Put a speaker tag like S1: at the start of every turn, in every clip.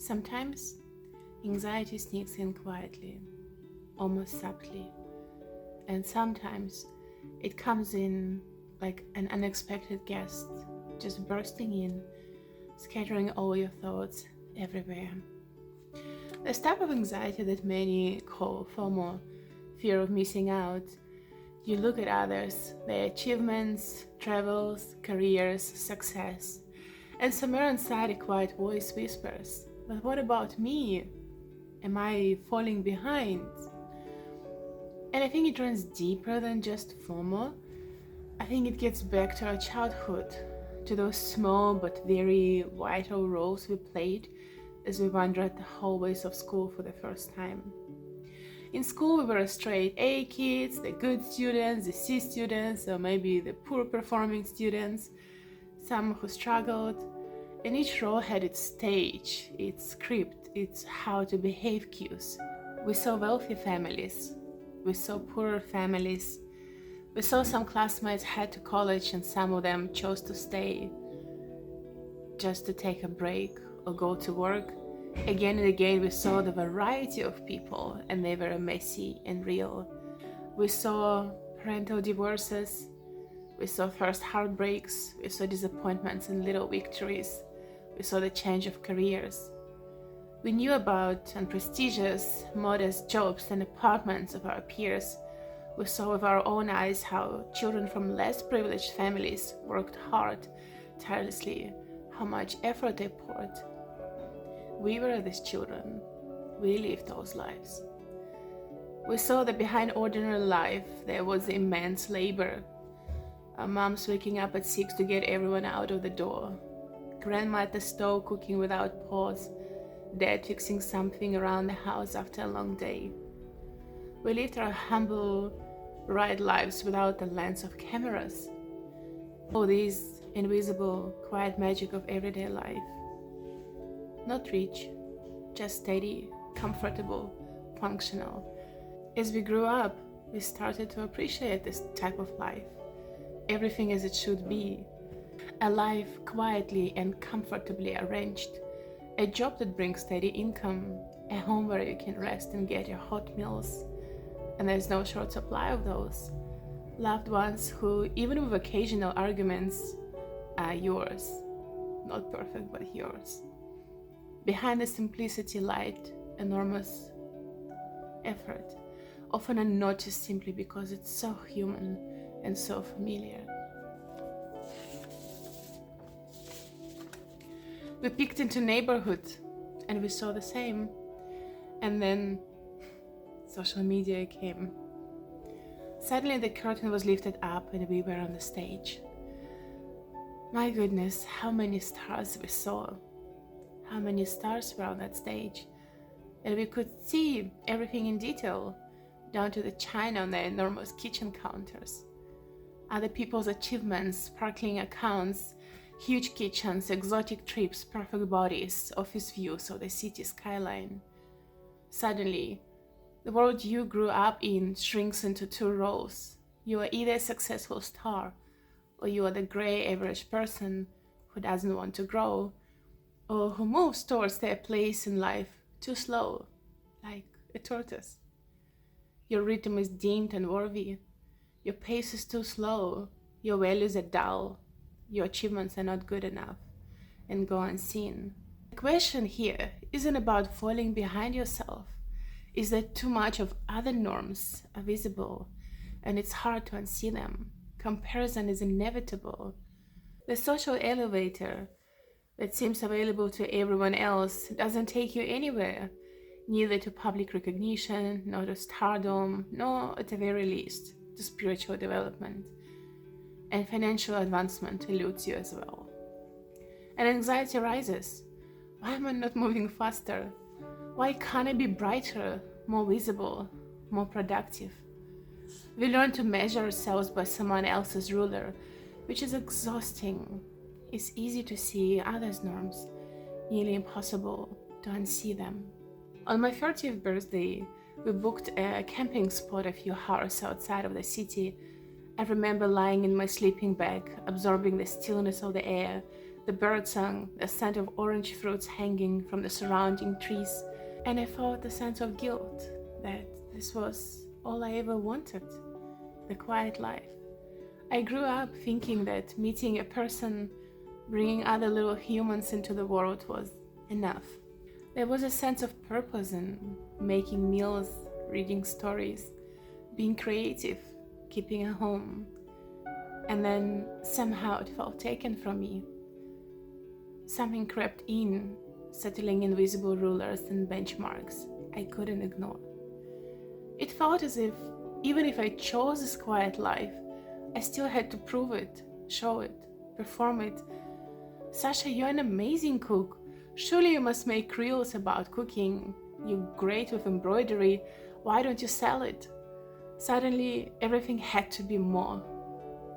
S1: Sometimes anxiety sneaks in quietly, almost subtly, and sometimes it comes in like an unexpected guest, just bursting in, scattering all your thoughts everywhere. This type of anxiety that many call FOMO, fear of missing out. You look at others, their achievements, travels, careers, success, and somewhere inside a quiet voice whispers, "But what about me? Am I falling behind?" And I think it runs deeper than just FOMO. I think it gets back to our childhood, to those small but very vital roles we played as we wandered the hallways of school for the first time. In school, we were straight A kids, the good students, the C students, or maybe the poor performing students, some who struggled, and each role had its stage, its script, its how to behave cues. We saw wealthy families, we saw poorer families, we saw some classmates head to college and some of them chose to stay just to take a break or go to work. Again and again we saw the variety of people, and they were messy and real. We saw parental divorces, we saw first heartbreaks, we saw disappointments and little victories, we saw the change of careers. We knew about unprestigious, modest jobs and apartments of our peers. We saw with our own eyes how children from less privileged families worked hard, tirelessly, how much effort they poured. We were these children. We lived those lives. We saw that behind ordinary life there was immense labor. Our moms waking up at 6 to get everyone out of the door. Grandma at the stove cooking without pause. Dad fixing something around the house after a long day. We lived our humble, right lives without the lens of cameras. All this invisible, quiet magic of everyday life. Not rich, just steady, comfortable, functional. As we grew up, we started to appreciate this type of life. Everything as it should be. A life quietly and comfortably arranged. A job that brings steady income. A home where you can rest and get your hot meals. And there's no short supply of those. Loved ones who, even with occasional arguments, are yours. Not perfect, but yours. Behind the simplicity lied enormous effort, often unnoticed simply because it's so human and so familiar. We peeked into neighborhood and we saw the same. And then social media came. Suddenly the curtain was lifted up and we were on the stage. My goodness, how many stars we saw. How many stars were on that stage. And we could see everything in detail, down to the china on the enormous kitchen counters. Other people's achievements, sparkling accounts, huge kitchens, exotic trips, perfect bodies, office views of the city skyline. Suddenly, the world you grew up in shrinks into two roles. You are either a successful star, or you are the gray average person who doesn't want to grow, or who moves towards their place in life too slow, like a tortoise. Your rhythm is dimmed and worthy. Your pace is too slow. Your values are dull. Your achievements are not good enough and go unseen. The question here isn't about falling behind yourself. Is that too much of other norms are visible and it's hard to unsee them. Comparison is inevitable. The social elevator that seems available to everyone else doesn't take you anywhere, neither to public recognition, nor to stardom, nor at the very least to spiritual development. And financial advancement eludes you as well. And anxiety rises. Why am I not moving faster? Why can't I be brighter, more visible, more productive? We learn to measure ourselves by someone else's ruler, which is exhausting. It's easy to see others' norms, nearly impossible to unsee them. On my 30th birthday, we booked a camping spot a few hours outside of the city. I remember lying in my sleeping bag, absorbing the stillness of the air, the birdsong, the scent of orange fruits hanging from the surrounding trees, and I felt a sense of guilt that this was all I ever wanted, the quiet life. I grew up thinking that meeting a person, bringing other little humans into the world was enough. There was a sense of purpose in making meals, reading stories, being creative, keeping a home. And then somehow it felt taken from me. Something crept in, settling invisible rulers and benchmarks I couldn't ignore. It felt as if even if I chose this quiet life, I still had to prove it, show it, perform it. Sasha, you're an amazing cook. Surely you must make reels about cooking. You're great with embroidery. Why don't you sell it? Suddenly, everything had to be more.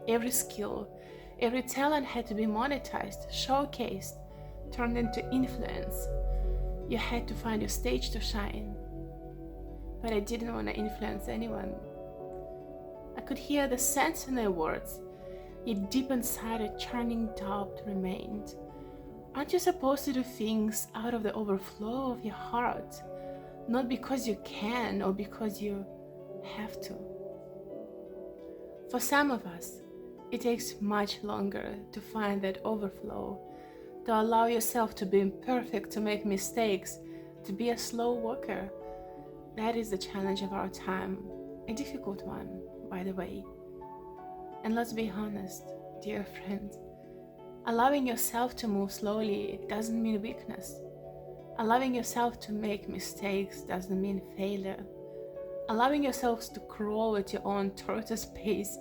S1: Every skill, every talent had to be monetized, showcased, turned into influence. You had to find your stage to shine. But I didn't want to influence anyone. I could hear the sense in their words, yet deep inside a churning doubt remained. Aren't you supposed to do things out of the overflow of your heart, not because you can or because you have to? For some of us, it takes much longer to find that overflow, to allow yourself to be imperfect, to make mistakes, to be a slow walker. That is the challenge of our time, a difficult one, by the way. And let's be honest, dear friend, allowing yourself to move slowly doesn't mean weakness. Allowing yourself to make mistakes doesn't mean failure. Allowing yourselves to crawl at your own tortoise pace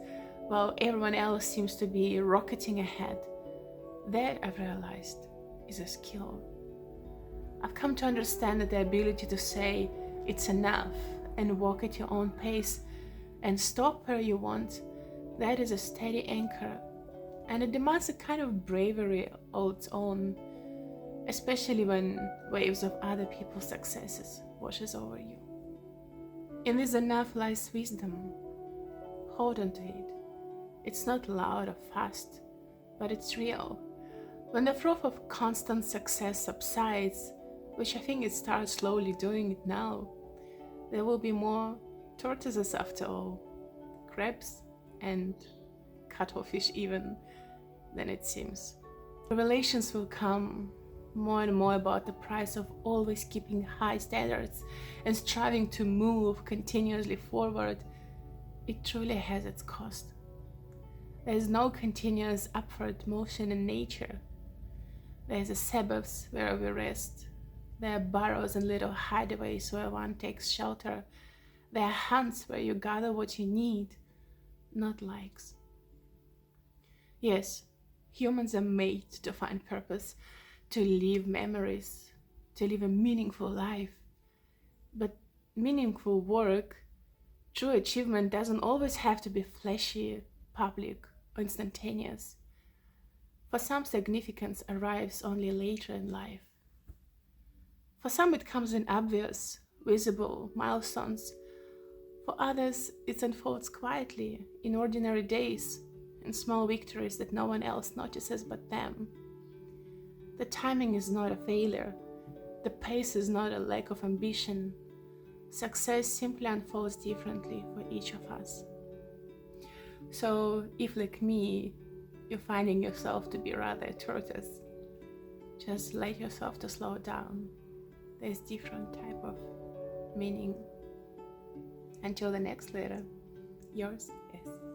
S1: while everyone else seems to be rocketing ahead, that I've realized is a skill. I've come to understand that the ability to say it's enough and walk at your own pace and stop where you want, that is a steady anchor, and it demands a kind of bravery of its own, especially when waves of other people's successes washes over you. In this enough lies wisdom. Hold on to it. It's not loud or fast, but it's real. When the froth of constant success subsides, which I think it starts slowly doing it now, there will be more tortoises after all, crabs and cuttlefish even, than it seems. Revelations will come more and more about the price of always keeping high standards and striving to move continuously forward. It truly has its cost. There is no continuous upward motion in nature. There is a Sabbaths where we rest. There are burrows and little hideaways where one takes shelter. There are hunts where you gather what you need, not likes. Yes, humans are made to find purpose, to leave memories, to live a meaningful life. But meaningful work, true achievement doesn't always have to be flashy, public, or instantaneous. For some, significance arrives only later in life. For some, it comes in obvious, visible milestones. For others, it unfolds quietly, in ordinary days, in small victories that no one else notices but them. The timing is not a failure. The pace is not a lack of ambition. Success simply unfolds differently for each of us. So, if like me, you're finding yourself to be rather a tortoise, just let yourself to slow down. There's different type of meaning. Until the next letter, yours is.